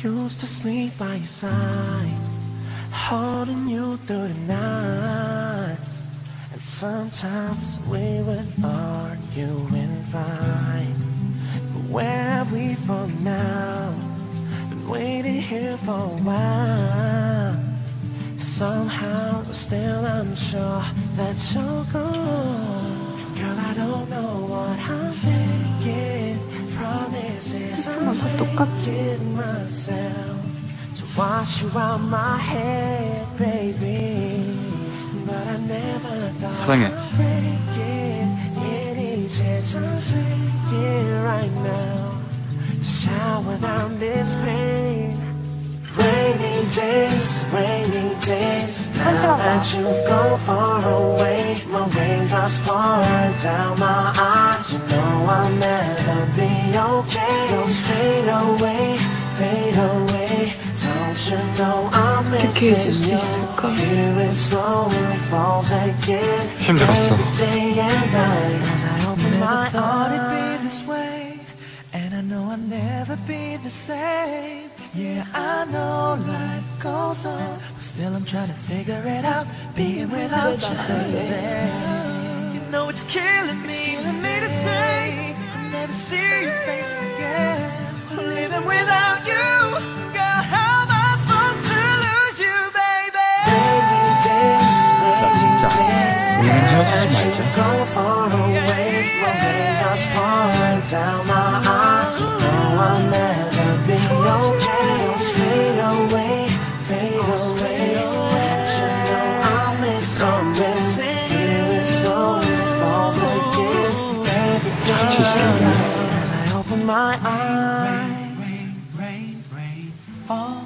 used to sleep by your side, holding you through the night. And sometimes we would argue and fight. But where have we fallen now? Been waiting here for a while. Somehow still I'm sure that you're gone. Girl, I don't know what I'm thinking. Promises I'm making myself to wash you out my head, baby. But I never thought I'd break it. Any chance I'll take it right now to shower down this pain. Rainy days, now that you've gone far away, my raindrops pour down my eyes. You know I'll never be okay. Those fade away, don't you know I'm missing you? Here it slowly falls again. Every day and night, as I open my eyes. Never thought it'd be this way, and I know I'll never be the same. Yeah, I know life goes on, but still I'm trying to figure it out. Being without you, baby. You know it's killing me to say I'll never see your face again. I'm living without you. Girl, how am I supposed to lose you, baby? Rainy days, you go far away. When rain just pouring down my eyes, you know I'll never be okay. Fade away, don't you know I'm missing you? It slowly falls again every day as I open my eyes. Rain, all